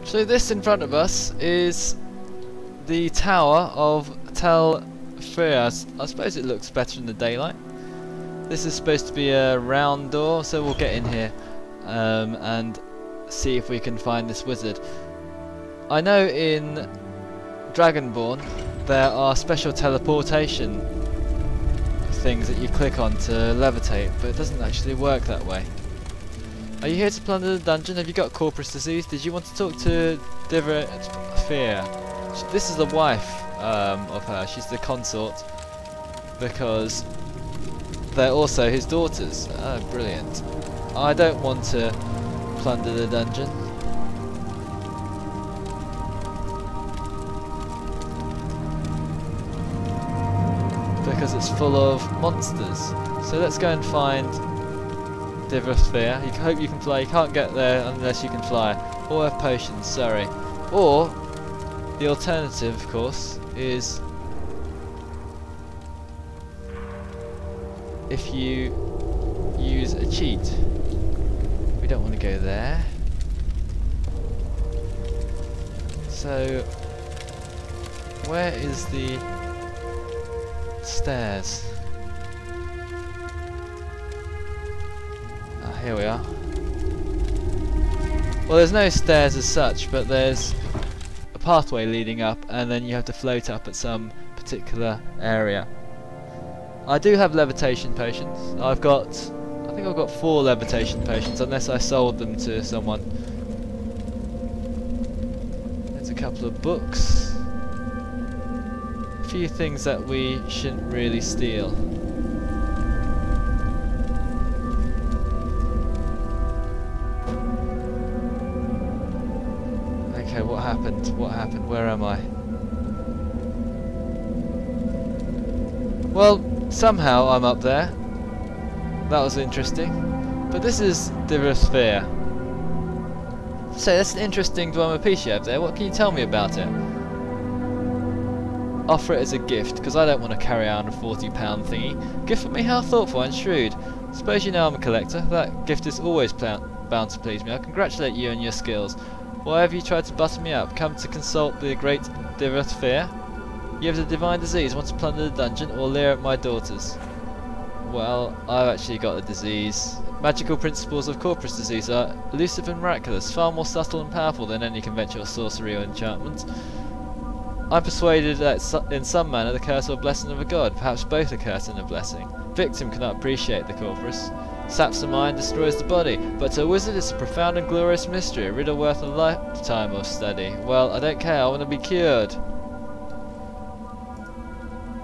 So this in front of us is the tower of Tel Fyr. I suppose it looks better in the daylight. This is supposed to be a round door, so we'll get in here and see if we can find this wizard. I know in Dragonborn there are special teleportation things that you click on to levitate, but it doesn't actually work that way. Are you here to plunder the dungeon? Have you got Corprus disease? Did you want to talk to Divayth Fyr? This is the wife of her. She's the consort because they're also his daughters. Oh, brilliant. I don't want to plunder the dungeon. Because it's full of monsters. So let's go and find Divayth Fyr. You hope you can fly. You can't get there unless you can fly. Or have potions, sorry. Or the alternative, of course, is if you use a cheat. We don't want to go there. So where is the stairs? Ah, here we are. Well, there's no stairs as such, but there's a pathway leading up, and then you have to float up at some particular area. I do have levitation potions. I think I've got 4 levitation potions, unless I sold them to someone. There's a couple of books. A few things that we shouldn't really steal. Okay, what happened? What happened? Where am I? Well, somehow I'm up there. That was interesting. But this is Divayth Fyr. So that's an interesting Dwemer piece you have there. What can you tell me about it? Offer it as a gift, because I don't want to carry on a £40 thingy. Gift for me? How thoughtful and shrewd. Suppose you know I'm a collector. That gift is always bound to please me. I congratulate you on your skills. Why have you tried to butter me up? Come to consult the great Divayth Fyr? You have the divine disease, want to plunder the dungeon, or leer at my daughters? Well, I've actually got the disease. Magical principles of Corprus disease are elusive and miraculous, far more subtle and powerful than any conventional sorcery or enchantment. I'm persuaded that in some manner the curse or blessing of a god, perhaps both a curse and a blessing. Victim cannot appreciate the Corprus. Saps the mind, destroys the body, but to a wizard it's a profound and glorious mystery, a riddle worth a lifetime of study. Well, I don't care, I want to be cured.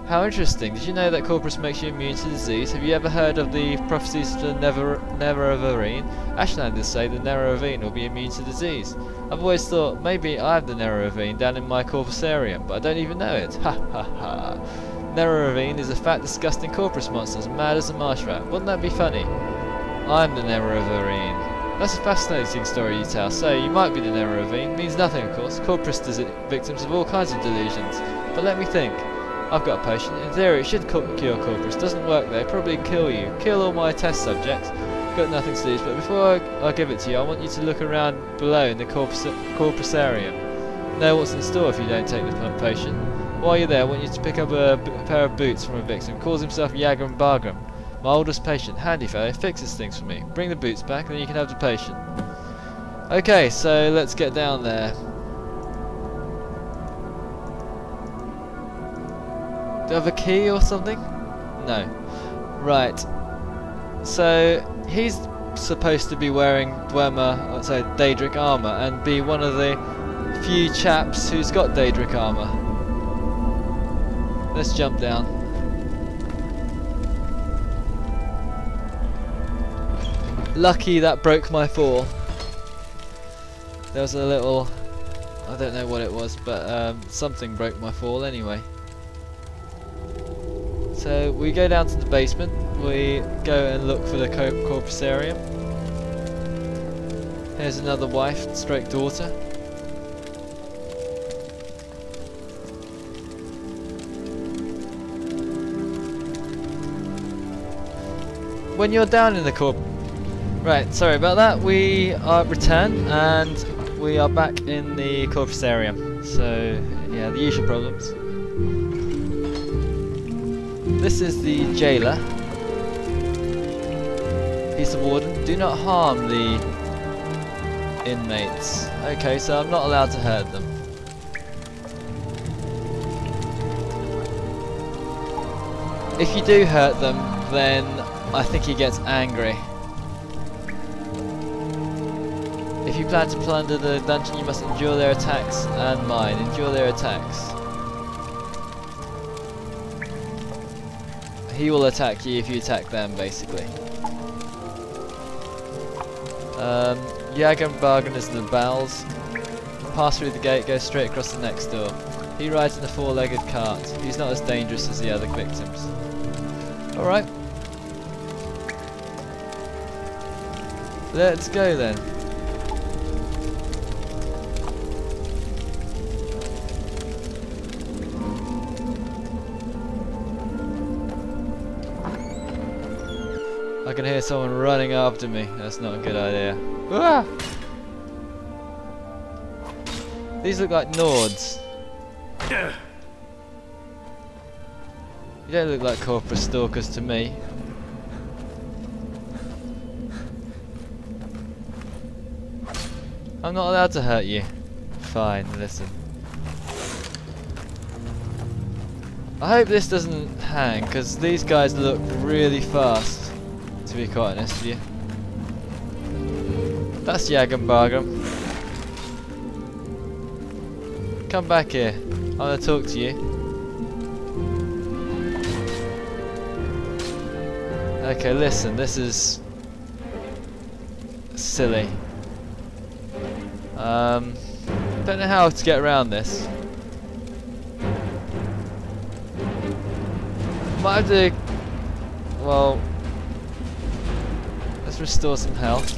How interesting. Did you know that Corprus makes you immune to disease? Have you ever heard of the prophecies of the Nerevarine? Ashlanders say the Nerevarine will be immune to disease. I've always thought maybe I have the Nerevarine down in my Corprusarium, but I don't even know it. Ha ha ha. Nerevarine is a fat, disgusting Corprus monster, as mad as a marsh rat. Wouldn't that be funny? I'm the Nerevarine. That's a fascinating story you tell. So, you might be the Nerevarine. Means nothing, of course. Corprus does it victims of all kinds of delusions. But let me think. I've got a potion. In theory it should cure Corprus. Doesn't work though. Probably kill you. Kill all my test subjects. Got nothing to lose. But before I give it to you, I want you to look around below in the Corprusarium. Know what's in store if you don't take the potion. While you're there, I want you to pick up a pair of boots from a victim. Calls himself Yagrum Bagarn. My oldest patient. Handy fellow. Fixes things for me. Bring the boots back and then you can have the potion. Okay, so let's get down there. Do I have a key or something? No. Right. So he's supposed to be wearing Dwemer, sorry, Daedric armor, and be one of the few chaps who's got Daedric armor. Let's jump down. Lucky that broke my fall. There was a little, I don't know what it was, but something broke my fall anyway. So we go down to the basement, we go and look for the Corprusarium. Here's another wife, stroke daughter. When you're down in the Right, sorry about that, we are returned and we are back in the Corprusarium. So, yeah, the usual problems. This is the jailer. He's the warden. Do not harm the inmates. Okay, so I'm not allowed to hurt them. If you do hurt them, then I think he gets angry. If you plan to plunder the dungeon, you must endure their attacks and mine. Endure their attacks. He will attack you if you attack them, basically. Yagrum Bagarn is the bowels. Pass through the gate, go straight across the next door. He rides in a four-legged cart. He's not as dangerous as the other victims. Alright. Let's go then. I can hear someone running after me. That's not a good idea. Ah! These look like Nords. You don't look like Corprus stalkers to me. I'm not allowed to hurt you. Fine, listen. I hope this doesn't hang, because these guys look really fast, to be quite honest with you. That's Yagrum Bagarn. Come back here. I want to talk to you. Okay, listen, this is silly. Don't know how to get around this. Might have to. Well, let's restore some health.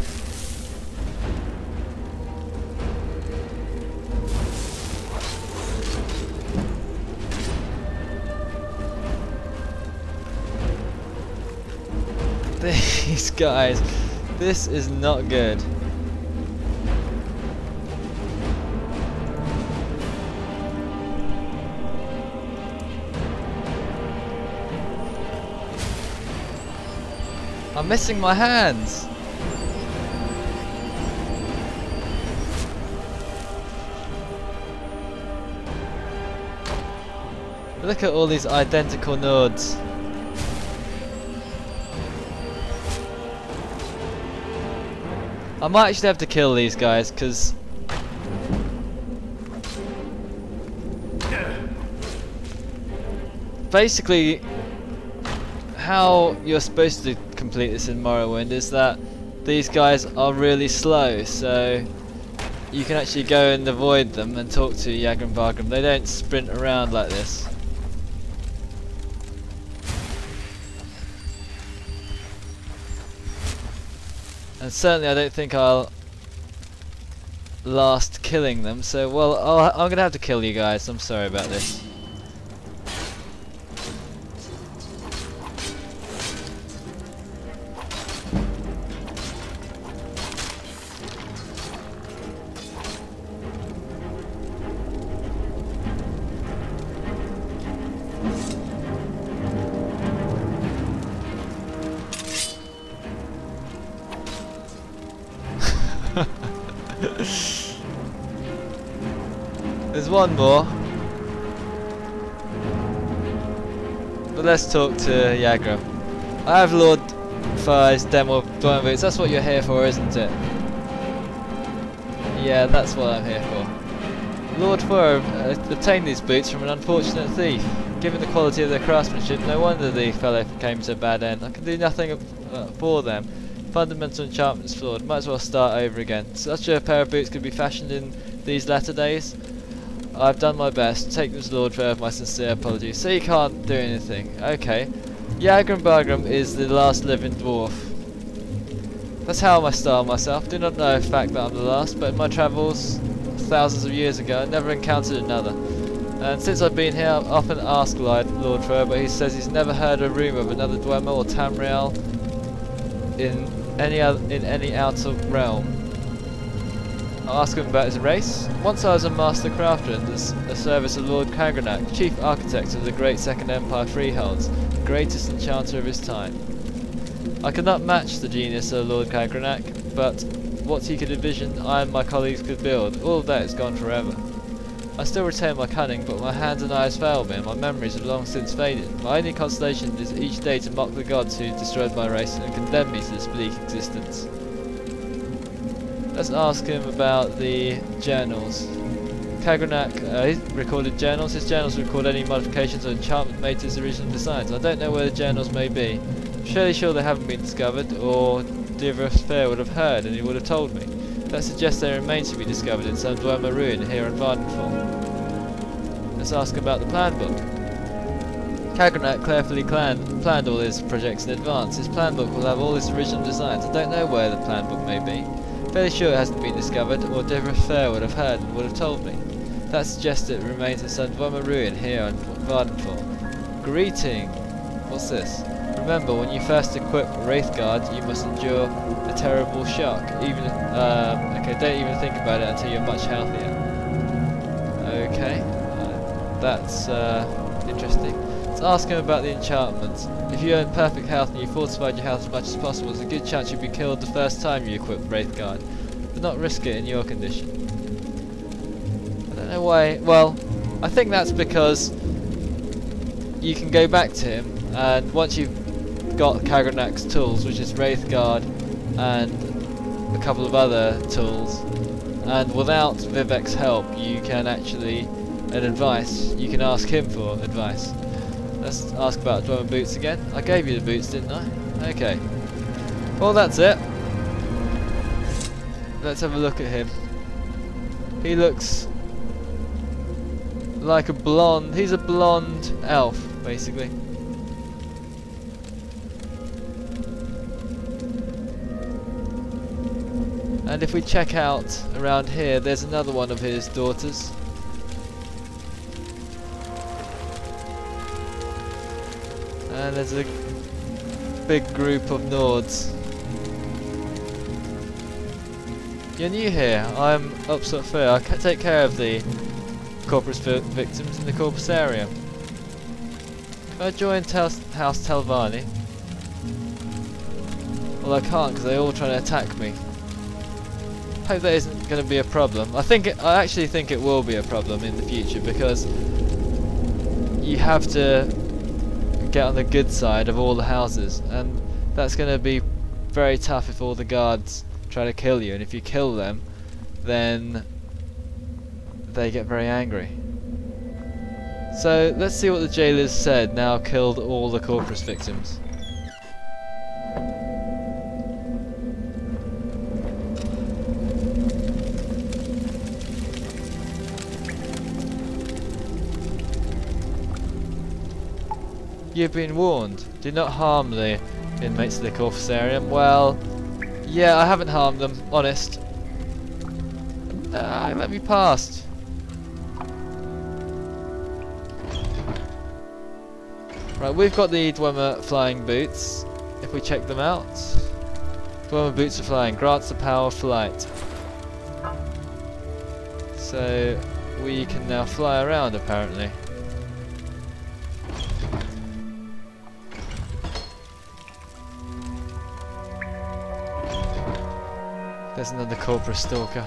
These guys, this is not good. I'm missing my hands. Look at all these identical nodes. I might actually have to kill these guys, because basically how you're supposed to complete this in Morrowind is that these guys are really slow, so you can actually go and avoid them and talk to Yagrum Bagarn. They don't sprint around like this. And certainly I don't think I'll last killing them, so well, I'm gonna have to kill you guys. I'm sorry about this. There's one more, but let's talk to Yagrum. I have Lord Fyr's demo dwelling boots. That's what you're here for, isn't it? Yeah, that's what I'm here for. Lord Fyr obtained these boots from an unfortunate thief. Given the quality of their craftsmanship, no wonder the fellow came to a bad end. I can do nothing for them. Fundamental enchantment's flawed. Might as well start over again. Such a pair of boots could be fashioned in these latter days. I've done my best. Take them to Lord Fyr with my sincere apologies. So you can't do anything. Okay. Yagrum Bagarn is the last living dwarf. That's how I style myself. Do not know the fact that I'm the last, but in my travels thousands of years ago I never encountered another. And since I've been here I've often asked Lord Fyr, but he says he's never heard a rumour of another Dwemer or Tamriel in any outer realm. I'll ask him about his race. Once I was a master crafter in the service of Lord Kagranak, chief architect of the great Second Empire freeholds, the greatest enchanter of his time. I could not match the genius of Lord Kagranak, but what he could envision, I and my colleagues could build. All of that is gone forever. I still retain my cunning, but my hands and eyes fail me, and my memories have long since faded. My only consolation is each day to mock the gods who destroyed my race and condemn me to this bleak existence. Let's ask him about the journals. Kagranak recorded journals. His journals record any modifications or enchantment made to his original designs. I don't know where the journals may be. I'm fairly sure they haven't been discovered, or Divayth Fyr would have heard and he would have told me. That suggests they remain to be discovered in some Dwemer ruin here in Vardenfall. Let's ask about the plan book. Kagranak carefully planned all his projects in advance. His plan book will have all his original designs. I don't know where the plan book may be. Fairly sure it hasn't been discovered, or Divayth Fyr would have heard and would have told me. That suggests it remains in some Dwemer ruin here in Vardenfall. Greeting! What's this? Remember, when you first equip Wraithguard, you must endure a terrible shock. Okay, don't even think about it until you're much healthier. Okay, that's interesting. Let's ask him about the enchantments. If you earn perfect health and you fortified your health as much as possible, there's a good chance you'll be killed the first time you equip Wraithguard. But not risk it in your condition. I don't know why. Well, I think that's because you can go back to him, and once you've got Kagranak's tools, which is Wraithguard and a couple of other tools, and without Vivek's help you can actually, you can ask him for advice. Let's ask about Dwemer boots again. I gave you the boots, didn't I? Okay. Well, that's it. Let's have a look at him. He looks like a blonde, he's a blonde elf, basically. And if we check out around here, there's another one of his daughters. And there's a big group of Nords. You're new here. I'm Divayth Fyr. I take care of the Corprus victims in the Corprusarium. Can I join House Telvanni? Well, I can't because they're all trying to attack me. Hope that isn't going to be a problem. I actually think it will be a problem in the future, because you have to get on the good side of all the houses, and that's going to be very tough if all the guards try to kill you, and if you kill them then they get very angry. So let's see what the jailers said now I've killed all the Corprus victims. You've been warned. Do not harm the inmates of the Corprusarium. Well, yeah, I haven't harmed them, honest. Let me past. Right, we've got the Dwemer flying boots. If we check them out, Dwemer boots are flying. Grants the power of flight. So we can now fly around, apparently. There's another Corprus stalker.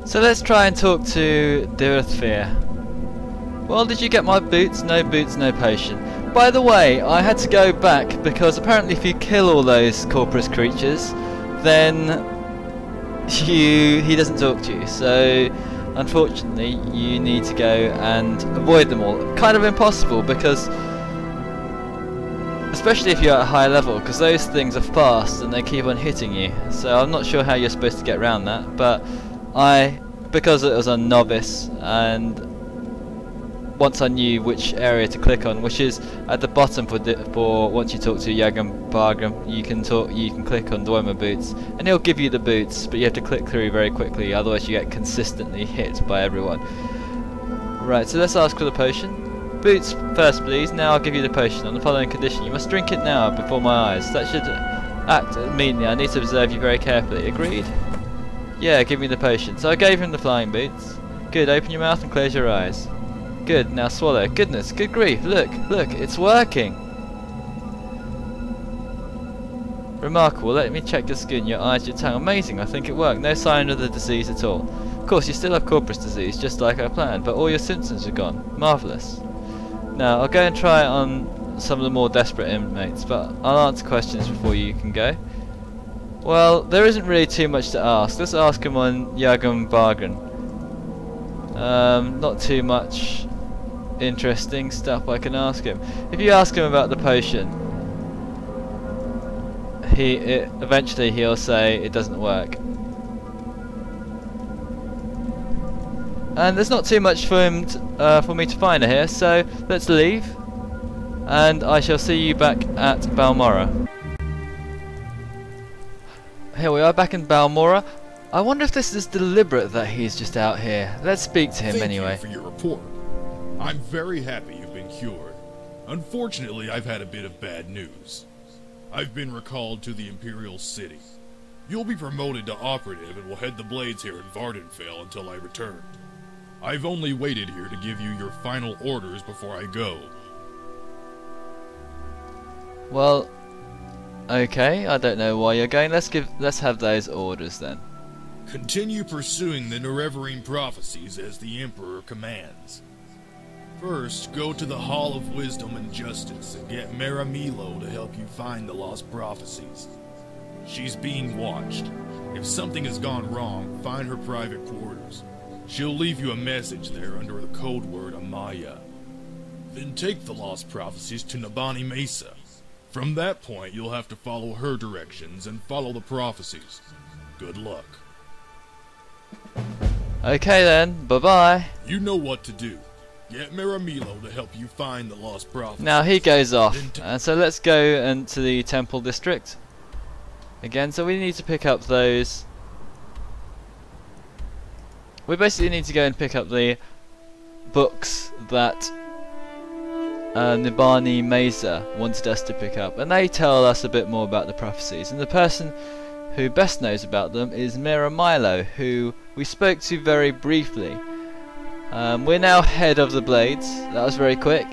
So let's try and talk to Divayth Fyr. Well, did you get my boots? No boots, no potion. By the way, I had to go back because apparently if you kill all those Corprus creatures, then he doesn't talk to you. So unfortunately you need to go and avoid them all. Kind of impossible, because especially if you're at a high level, because those things are fast and they keep on hitting you. So I'm not sure how you're supposed to get around that, but because it was a novice, and once I knew which area to click on, which is at the bottom for once you talk to Yagrum Bagarn, you can click on Dwemer boots, and he'll give you the boots, but you have to click through very quickly, otherwise you get consistently hit by everyone. Right, so let's ask for the potion. Boots first, please. Now I'll give you the potion on the following condition. You must drink it now before my eyes. That should act immediately. I need to observe you very carefully. Agreed? Yeah, give me the potion. So I gave him the flying boots. Good, open your mouth and close your eyes. Good, now swallow. Goodness, good grief, look, it's working. Remarkable, let me check your skin, your eyes, your tongue. Amazing, I think it worked. No sign of the disease at all. Of course, you still have Corprus disease, just like I planned, but all your symptoms are gone. Marvellous. Now, I'll go and try it on some of the more desperate inmates, but I'll answer questions before you can go. Well, there isn't really too much to ask. Let's ask him on Yagrum Bagarn. Not too much interesting stuff I can ask him. If you ask him about the potion, eventually he'll say it doesn't work. And there's not too much for him for me to find here, so let's leave, and I shall see you back at Balmora. Here we are back in Balmora. I wonder if this is deliberate that he's just out here. Let's speak to him anyway. Thank you for your report. I'm very happy you've been cured. Unfortunately, I've had a bit of bad news. I've been recalled to the Imperial City. You'll be promoted to operative and will head the blades here in Vvardenfell until I return. I've only waited here to give you your final orders before I go. Well, okay, I don't know why you're going. Let's have those orders then. Continue pursuing the Nerevarine prophecies as the Emperor commands. First, go to the Hall of Wisdom and Justice and get Maramilo to help you find the lost prophecies. She's being watched. If something has gone wrong, find her private quarters. She'll leave you a message there under the code word Amaya. Then take the lost prophecies to Nabani Mesa. From that point, you'll have to follow her directions and follow the prophecies. Good luck. Okay then, bye-bye. You know what to do. Get Maramilo to help you find the lost prophecies. Now he goes off, and so let's go into the Temple District. Again, so we need to pick up those. We basically need to go and pick up the books that Nabani Mesa wanted us to pick up, and they tell us a bit more about the prophecies, and the person who best knows about them is Maramilo, who we spoke to very briefly. We're now head of the Blades. That was very quick.